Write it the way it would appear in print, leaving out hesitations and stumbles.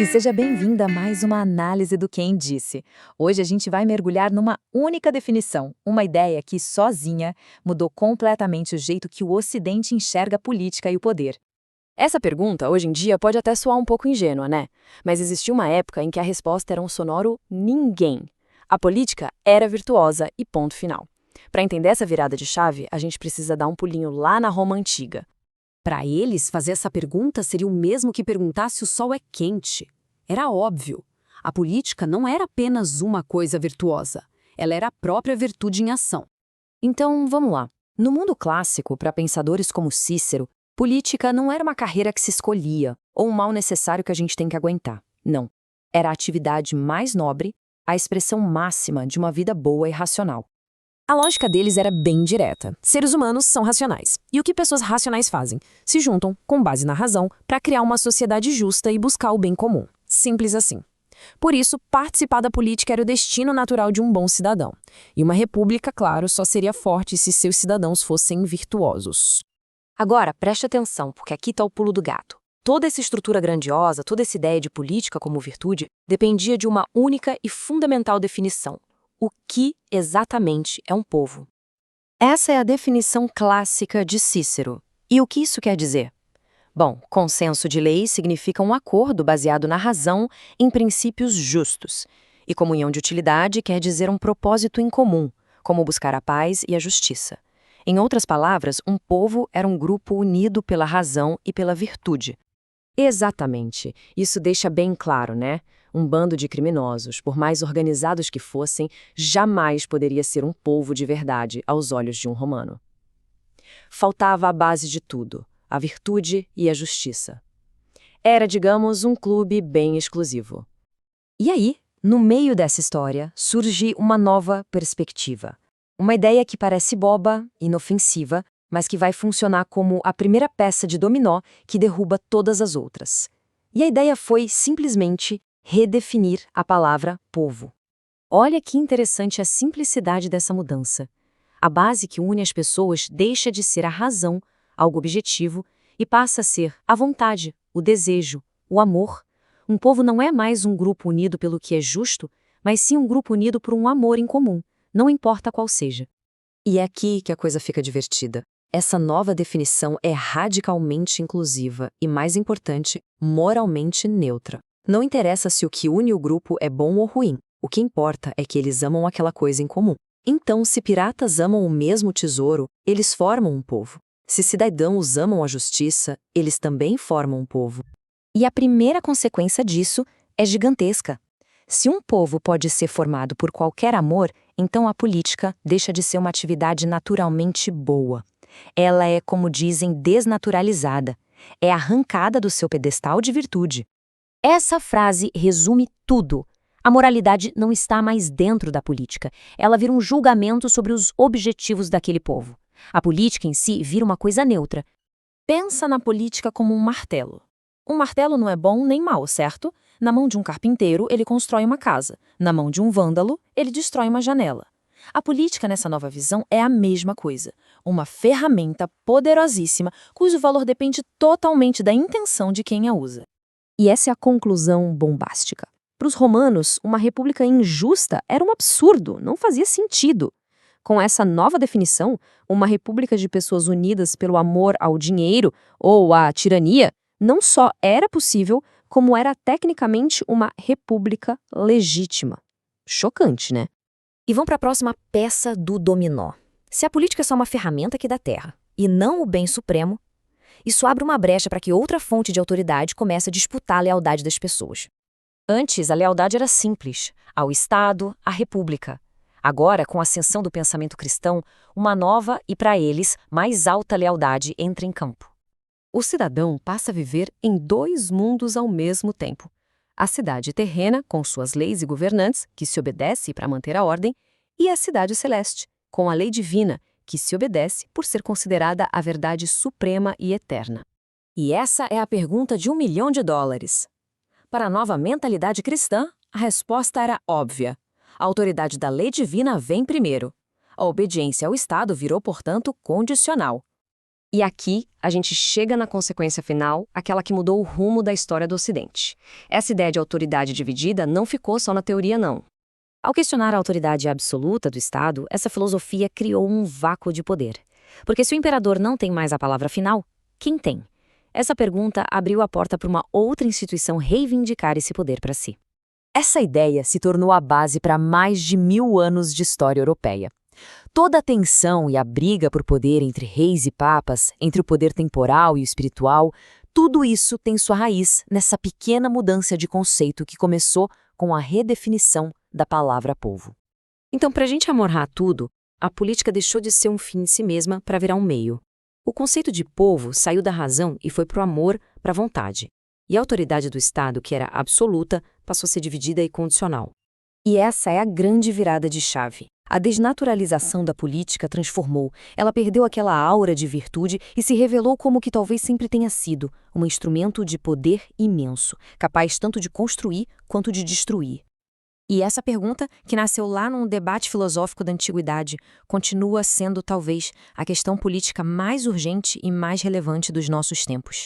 seja bem-vinda a mais uma análise do Quem Disse. Hoje a gente vai mergulhar numa única definição, uma ideia que, sozinha, mudou completamente o jeito que o Ocidente enxerga a política e o poder. Essa pergunta, hoje em dia, pode até soar um pouco ingênua, né? Mas existiu uma época em que a resposta era um sonoro ninguém. A política era virtuosa e ponto final. Para entender essa virada de chave, a gente precisa dar um pulinho lá na Roma Antiga. Para eles, fazer essa pergunta seria o mesmo que perguntar se o sol é quente. Era óbvio. A política não era apenas uma coisa virtuosa. Ela era a própria virtude em ação. Então, vamos lá. No mundo clássico, para pensadores como Cícero, política não era uma carreira que se escolhia ou um mal necessário que a gente tem que aguentar. Não. Era a atividade mais nobre, a expressão máxima de uma vida boa e racional. A lógica deles era bem direta. Seres humanos são racionais. E o que pessoas racionais fazem? Se juntam, com base na razão, para criar uma sociedade justa e buscar o bem comum. Simples assim. Por isso, participar da política era o destino natural de um bom cidadão. E uma república, claro, só seria forte se seus cidadãos fossem virtuosos. Agora, preste atenção, porque aqui está o pulo do gato. Toda essa estrutura grandiosa, toda essa ideia de política como virtude, dependia de uma única e fundamental definição. O que exatamente é um povo? Essa é a definição clássica de Cícero. E o que isso quer dizer? Bom, consenso de lei significa um acordo baseado na razão em princípios justos. E comunhão de utilidade quer dizer um propósito em comum, como buscar a paz e a justiça. Em outras palavras, um povo era um grupo unido pela razão e pela virtude. Exatamente. Isso deixa bem claro, né? Um bando de criminosos, por mais organizados que fossem, jamais poderia ser um povo de verdade aos olhos de um romano. Faltava a base de tudo, a virtude e a justiça. Era, digamos, um clube bem exclusivo. E aí, no meio dessa história, surge uma nova perspectiva. Uma ideia que parece boba, inofensiva, mas que vai funcionar como a primeira peça de dominó que derruba todas as outras. E a ideia foi, simplesmente, redefinir a palavra povo. Olha que interessante a simplicidade dessa mudança. A base que une as pessoas deixa de ser a razão, algo objetivo, e passa a ser a vontade, o desejo, o amor. Um povo não é mais um grupo unido pelo que é justo, mas sim um grupo unido por um amor em comum, não importa qual seja. E é aqui que a coisa fica divertida. Essa nova definição é radicalmente inclusiva e, mais importante, moralmente neutra. Não interessa se o que une o grupo é bom ou ruim. O que importa é que eles amam aquela coisa em comum. Então, se piratas amam o mesmo tesouro, eles formam um povo. Se cidadãos amam a justiça, eles também formam um povo. E a primeira consequência disso é gigantesca. Se um povo pode ser formado por qualquer amor, então a política deixa de ser uma atividade naturalmente boa. Ela é, como dizem, desnaturalizada. É arrancada do seu pedestal de virtude. Essa frase resume tudo. A moralidade não está mais dentro da política. Ela vira um julgamento sobre os objetivos daquele povo. A política em si vira uma coisa neutra. Pensa na política como um martelo. Um martelo não é bom nem mau, certo? Na mão de um carpinteiro, ele constrói uma casa. Na mão de um vândalo, ele destrói uma janela. A política, nessa nova visão, é a mesma coisa. Uma ferramenta poderosíssima, cujo valor depende totalmente da intenção de quem a usa. E essa é a conclusão bombástica. Para os romanos, uma república injusta era um absurdo, não fazia sentido. Com essa nova definição, uma república de pessoas unidas pelo amor ao dinheiro ou à tirania não só era possível, como era tecnicamente uma república legítima. Chocante, né? E vamos para a próxima peça do dominó. Se a política é só uma ferramenta aqui da Terra, e não o bem supremo, isso abre uma brecha para que outra fonte de autoridade comece a disputar a lealdade das pessoas. Antes, a lealdade era simples, ao Estado, à República. Agora, com a ascensão do pensamento cristão, uma nova e, para eles, mais alta lealdade entra em campo. O cidadão passa a viver em dois mundos ao mesmo tempo. A cidade terrena, com suas leis e governantes, que se obedece para manter a ordem, e a cidade celeste, com a lei divina, que se obedece por ser considerada a verdade suprema e eterna. E essa é a pergunta de $1 milhão. Para a nova mentalidade cristã, a resposta era óbvia. A autoridade da lei divina vem primeiro. A obediência ao Estado virou, portanto, condicional. E aqui, a gente chega na consequência final, aquela que mudou o rumo da história do Ocidente. Essa ideia de autoridade dividida não ficou só na teoria, não. Ao questionar a autoridade absoluta do Estado, essa filosofia criou um vácuo de poder. Porque se o imperador não tem mais a palavra final, quem tem? Essa pergunta abriu a porta para uma outra instituição reivindicar esse poder para si. Essa ideia se tornou a base para mais de 1000 anos de história europeia. Toda a tensão e a briga por poder entre reis e papas, entre o poder temporal e o espiritual, tudo isso tem sua raiz nessa pequena mudança de conceito que começou com a redefinição da palavra povo. Então, para a gente amorrar tudo, a política deixou de ser um fim em si mesma para virar um meio. O conceito de povo saiu da razão e foi para o amor, para a vontade. E a autoridade do Estado, que era absoluta, passou a ser dividida e condicional. E essa é a grande virada de chave. A desnaturalização da política transformou. Ela perdeu aquela aura de virtude e se revelou como que talvez sempre tenha sido, um instrumento de poder imenso, capaz tanto de construir quanto de destruir. E essa pergunta, que nasceu lá num debate filosófico da antiguidade, continua sendo, talvez, a questão política mais urgente e mais relevante dos nossos tempos.